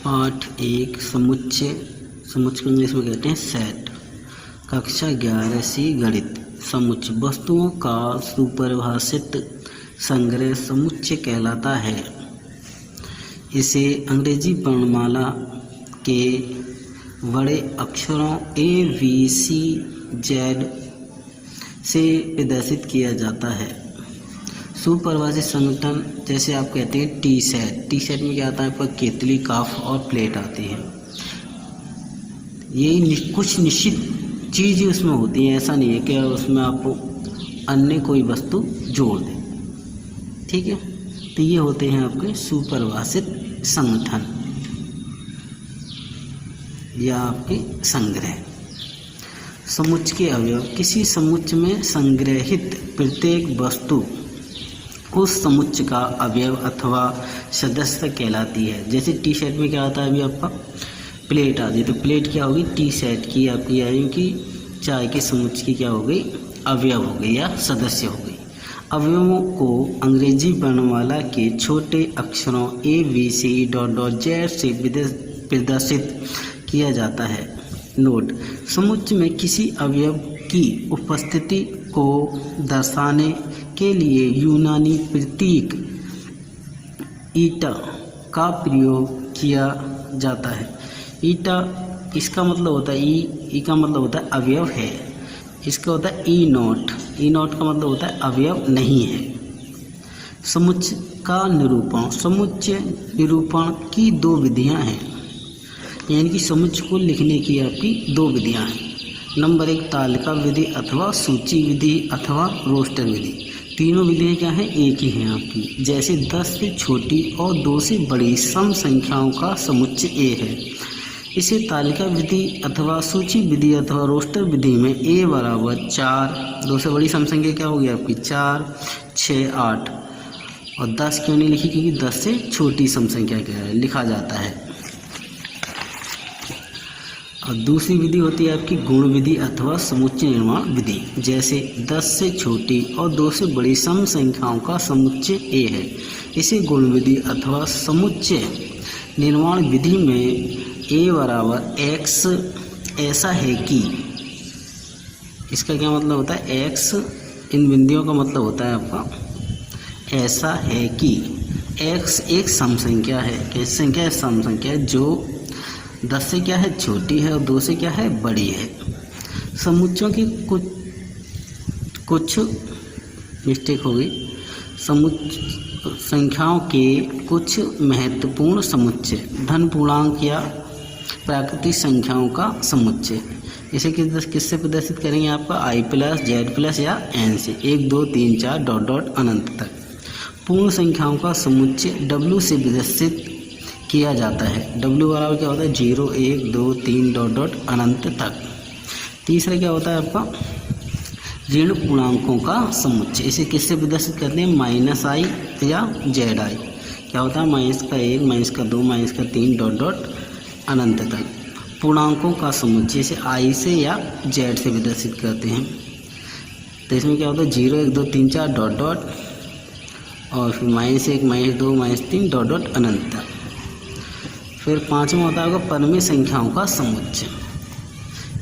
पाठ 1 समुच्चय को इंग्लिश में कहते हैं सेट। कक्षा 11 गणित। समुच्चय वस्तुओं का सुपरिभाषित संग्रह समुच्चय कहलाता है। इसे अंग्रेजी वर्णमाला के बड़े अक्षरों ABCZ से प्रदर्शित किया जाता है। सुपरिभाषित संगठन जैसे आप कहते हैं टी सेट में क्या आता है आपका केतली, काफ और प्लेट आती है। ये कुछ निश्चित चीज़ उसमें होती है, ऐसा नहीं है कि उसमें आप अन्य कोई वस्तु जोड़ दें। ठीक है, तो ये होते हैं आपके सुपरिभाषित संगठन या आपके संग्रह। समुच्चय के अवयव। किसी समुच्चय में संग्रहित प्रत्येक वस्तु उस समुच्चय का अवयव अथवा सदस्य कहलाती है। जैसे टी सेट में क्या आता है, अभी आपका प्लेट आती है, तो प्लेट क्या होगी, टी सेट की आपकी आयु की चाय के समुच्चय की क्या हो गई, अवयव हो गई या सदस्य हो गई। अवयवों को अंग्रेजी वर्णमाला के छोटे अक्षरों ABCZ से प्रदर्शित किया जाता है। नोट: समुच्चय में किसी अवयव की उपस्थिति को दर्शाने के लिए यूनानी प्रतीक ईटा का प्रयोग किया जाता है। ईटा, इसका मतलब होता है ई का मतलब होता है अवयव है। इसका होता है ई नॉट का मतलब होता है अवयव नहीं है। समुच्चय का निरूपण। समुच्चय निरूपण की 2 विधियां हैं, यानी कि समुच्चय को लिखने की आपकी 2 विधियां हैं। नंबर 1 तालिका विधि अथवा सूची विधि अथवा रोस्टर विधि। तीनों विधियाँ क्या हैं, एक ही हैं आपकी। जैसे 10 से छोटी और 2 से बड़ी सम संख्याओं का समुच्चय A है, इसे तालिका विधि अथवा सूची विधि अथवा रोस्टर विधि में A बराबर 4, 2 से बड़ी सम संख्या क्या होगी आपकी 4, 6, 8 और 10 क्यों नहीं लिखी, क्योंकि 10 से छोटी सम संख्या क्या है लिखा जाता है। और दूसरी विधि होती है आपकी गुण विधि अथवा समुच्चय निर्माण विधि। जैसे 10 से छोटी और 2 से बड़ी सम संख्याओं का समुच्चय A है, इसे गुण विधि अथवा समुच्चय निर्माण विधि में A बराबर X ऐसा है कि, इसका क्या मतलब होता है, X इन बिंदुओं का मतलब होता है आपका ऐसा है कि X एक सम संख्या है। कैसी संख्या है, सम संख्या है, जो 10 से क्या है छोटी है और 2 से क्या है बड़ी है। समुच्चयों की कुछ मिस्टेक हो गई। संख्याओं के कुछ महत्वपूर्ण समुच्चय। धन पूर्णांक या प्राकृतिक संख्याओं का समुच्चय, इसे किससे प्रदर्शित करेंगे, आपका I प्लस Z प्लस या N से 1 2 3 4 ... अनंत तक। पूर्ण संख्याओं का समुच्चय W से प्रदर्शित किया जाता है। W बराबर क्या होता है 0 1 2 3 ... अनंत तक। तीसरा क्या होता है आपका ऋण पूर्णांकों का समुच्चय, इसे किससे प्रदर्शित करते हैं, -I या ZI। क्या होता है -1 -2 -3 ... अनंत तक। पूर्णांकों का समुच्चय इसे I से या Z से प्रदर्शित करते हैं। तो इसमें क्या होता है 0 1 2 3 4 ... और फिर -1 -2 -3 ... अनंत तक। फिर 5वां होता है परमेय संख्याओं का समुच्चय,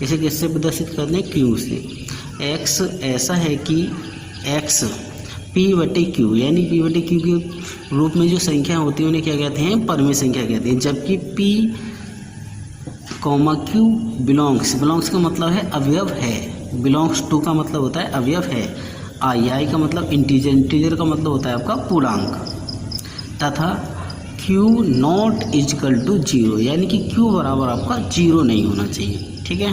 इसे किससे प्रदर्शित करते हैं, Q से। X ऐसा है कि X P/Q, यानी P/Q के रूप में जो संख्या होती है उन्हें क्या कहते हैं, परमेय संख्या कहते हैं। जबकि P, Q बिलोंग्स का मतलब है अवयव है, बिलोंग्स टू का मतलब होता है अवयव है। I का मतलब इंटीजर का मतलब होता है आपका पूर्णांक। तथा Q नॉट इक्वल टू 0, यानी कि Q बराबर आपका 0 नहीं होना चाहिए। ठीक है।